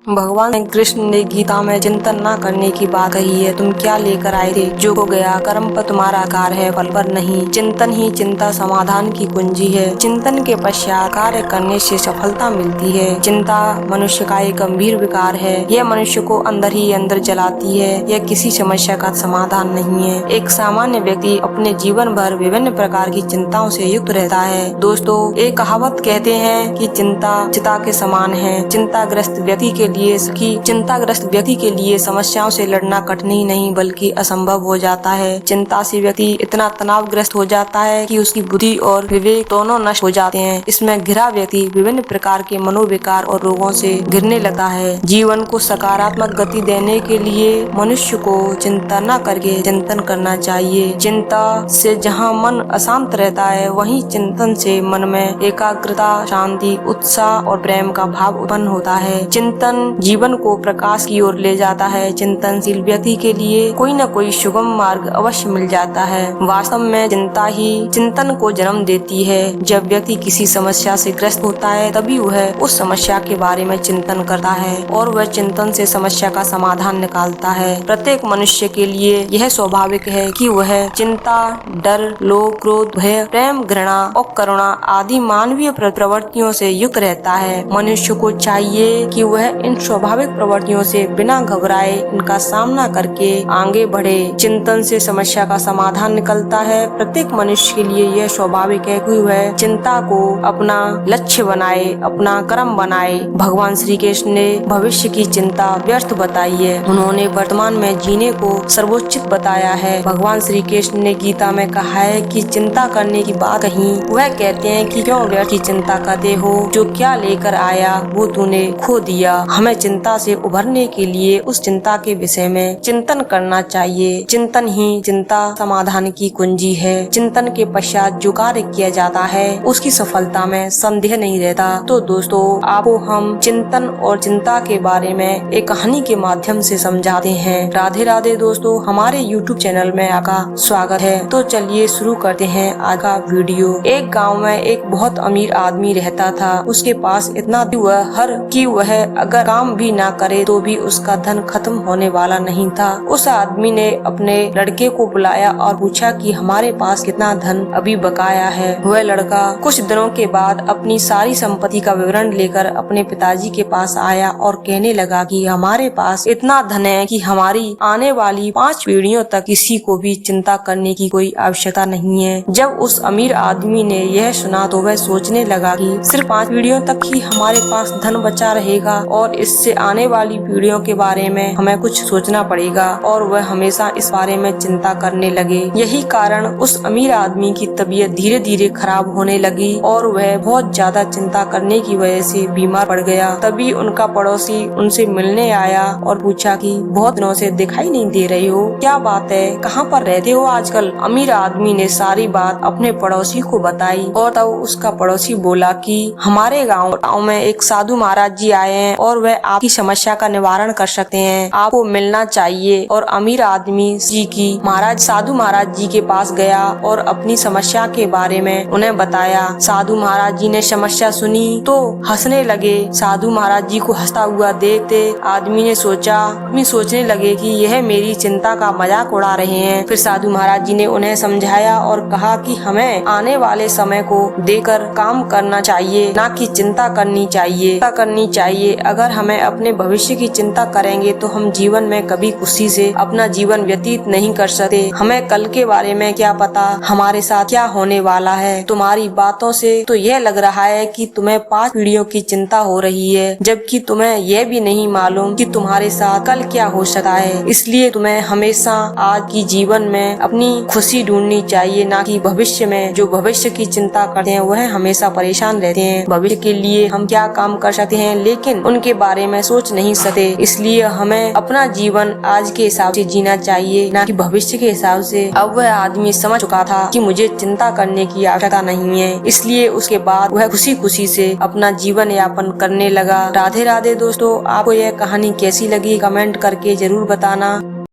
भगवान कृष्ण ने गीता में चिंतन न करने की बात कही है। तुम क्या लेकर आए थे? जो हो गया कर्म पर तुम्हारा आकार है, फल पर नहीं। चिंतन ही चिंता समाधान की कुंजी है। चिंतन के पश्चात कार्य करने से सफलता मिलती है। चिंता मनुष्य का एक गंभीर विकार है। यह मनुष्य को अंदर ही अंदर जलाती है। यह किसी समस्या का समाधान नहीं है। एक सामान्य व्यक्ति अपने जीवन भर विभिन्न प्रकार की चिंताओं से युक्त रहता है। दोस्तों, एक कहावत कहते हैं कि चिंता चिता के समान है। चिंताग्रस्त व्यक्ति के लिए समस्याओं से लड़ना कठिन ही नहीं बल्कि असंभव हो जाता है। चिंता से व्यक्ति इतना तनावग्रस्त हो जाता है कि उसकी बुद्धि और विवेक दोनों नष्ट हो जाते हैं। इसमें घिरा व्यक्ति विभिन्न प्रकार के मनोविकार और रोगों से घिरने लगता है। जीवन को सकारात्मक गति देने के लिए मनुष्य को चिंता न करके चिंतन करना चाहिए। चिंता से जहाँ मन अशांत रहता है, वहीं चिंतन से मन में एकाग्रता, शांति, उत्साह और प्रेम का भाव उत्पन्न होता है। चिंतन जीवन को प्रकाश की ओर ले जाता है। चिंतनशील व्यक्ति के लिए कोई न कोई सुगम मार्ग अवश्य मिल जाता है। वास्तव में चिंता ही चिंतन को जन्म देती है। जब व्यक्ति किसी समस्या से ग्रस्त होता है, तभी वह उस समस्या के बारे में चिंतन करता है और वह चिंतन से समस्या का समाधान निकालता है। प्रत्येक मनुष्य के लिए यह स्वाभाविक है कि वह चिंता, डर, लोभ, क्रोध, भय, प्रेम, घृणा और करुणा आदि मानवीय प्रवृत्तियों से युक्त रहता है। मनुष्य को चाहिए कि वह इन स्वाभाविक प्रवृत्तियों से बिना घबराए इनका सामना करके आगे बढ़े। चिंतन से समस्या का समाधान निकलता है। प्रत्येक मनुष्य के लिए यह स्वाभाविक है कि वह चिंता को अपना लक्ष्य बनाए, अपना कर्म बनाए। भगवान श्री कृष्ण ने भविष्य की चिंता व्यर्थ बताई है। उन्होंने वर्तमान में जीने को सर्वोच्च बताया है। भगवान श्री कृष्ण ने गीता में कहा है कि चिंता करने की बात कही। वह कहते हैं कि क्यों व्यर्थ की चिंता करते हो? जो क्या लेकर आया वो तूने खो दिया। हमें चिंता से उभरने के लिए उस चिंता के विषय में चिंतन करना चाहिए। चिंतन ही चिंता समाधान की कुंजी है। चिंतन के पश्चात जो कार्य किया जाता है उसकी सफलता में संदेह नहीं रहता। तो दोस्तों, आपको हम चिंतन और चिंता के बारे में एक कहानी के माध्यम से समझाते हैं। राधे राधे दोस्तों, हमारे YouTube चैनल में आपका स्वागत है। तो चलिए शुरू करते हैं आज का वीडियो। एक गाँव में एक बहुत अमीर आदमी रहता था। उसके पास इतना वह अगर काम भी ना करे तो भी उसका धन खत्म होने वाला नहीं था। उस आदमी ने अपने लड़के को बुलाया और पूछा कि हमारे पास कितना धन अभी बकाया है। वह लड़का कुछ दिनों के बाद अपनी सारी संपत्ति का विवरण लेकर अपने पिताजी के पास आया और कहने लगा कि हमारे पास इतना धन है कि हमारी आने वाली 5 पीढ़ियों तक किसी को भी चिंता करने की कोई आवश्यकता नहीं है। जब उस अमीर आदमी ने यह सुना तो वह सोचने लगा कि सिर्फ 5 पीढ़ियों तक ही हमारे पास धन बचा रहेगा और इससे आने वाली पीढ़ियों के बारे में हमें कुछ सोचना पड़ेगा। और वह हमेशा इस बारे में चिंता करने लगे। यही कारण उस अमीर आदमी की तबीयत धीरे धीरे खराब होने लगी और वह बहुत ज्यादा चिंता करने की वजह से बीमार पड़ गया। तभी उनका पड़ोसी उनसे मिलने आया और पूछा कि बहुत दिनों से दिखाई नहीं दे रहे हो, क्या बात है, कहाँ पर रहते हो आजकल? अमीर आदमी ने सारी बात अपने पड़ोसी को बताई और तब उसका पड़ोसी बोला कि हमारे गाँव में एक साधु महाराज जी आए हैं और वह आपकी समस्या का निवारण कर सकते हैं, आपको मिलना चाहिए। और अमीर आदमी जी की साधु महाराज जी के पास गया और अपनी समस्या के बारे में उन्हें बताया। साधु महाराज जी ने समस्या सुनी तो हंसने लगे। साधु महाराज जी को हंसता हुआ देखते आदमी ने सोचने लगे कि यह मेरी चिंता का मजाक उड़ा रहे हैं। फिर साधु महाराज जी ने उन्हें समझाया और कहा कि हमें आने वाले समय को देखकर काम करना चाहिए, ना कि चिंता करनी चाहिए। अगर हमें अपने भविष्य की चिंता करेंगे तो हम जीवन में कभी खुशी से अपना जीवन व्यतीत नहीं कर सकते। हमें कल के बारे में क्या पता हमारे साथ क्या होने वाला है। तुम्हारी बातों से तो यह लग रहा है कि तुम्हें 5 पीढ़ियों की चिंता हो रही है, जबकि तुम्हें यह भी नहीं मालूम कि तुम्हारे साथ कल क्या हो सकता है। इसलिए तुम्हें हमेशा आज की जीवन में अपनी खुशी ढूंढनी चाहिए, ना कि भविष्य में। जो भविष्य की चिंता करते हैं वह हमेशा परेशान रहते हैं। भविष्य के लिए हम क्या काम कर सकते हैं लेकिन उनके बारे में सोच नहीं सकते। इसलिए हमें अपना जीवन आज के हिसाब से जीना चाहिए, ना कि भविष्य के हिसाब से। अब वह आदमी समझ चुका था कि मुझे चिंता करने की आवश्यकता नहीं है। इसलिए उसके बाद वह खुशी खुशी से अपना जीवन यापन करने लगा। राधे राधे दोस्तों, आपको यह कहानी कैसी लगी कमेंट करके जरूर बताना।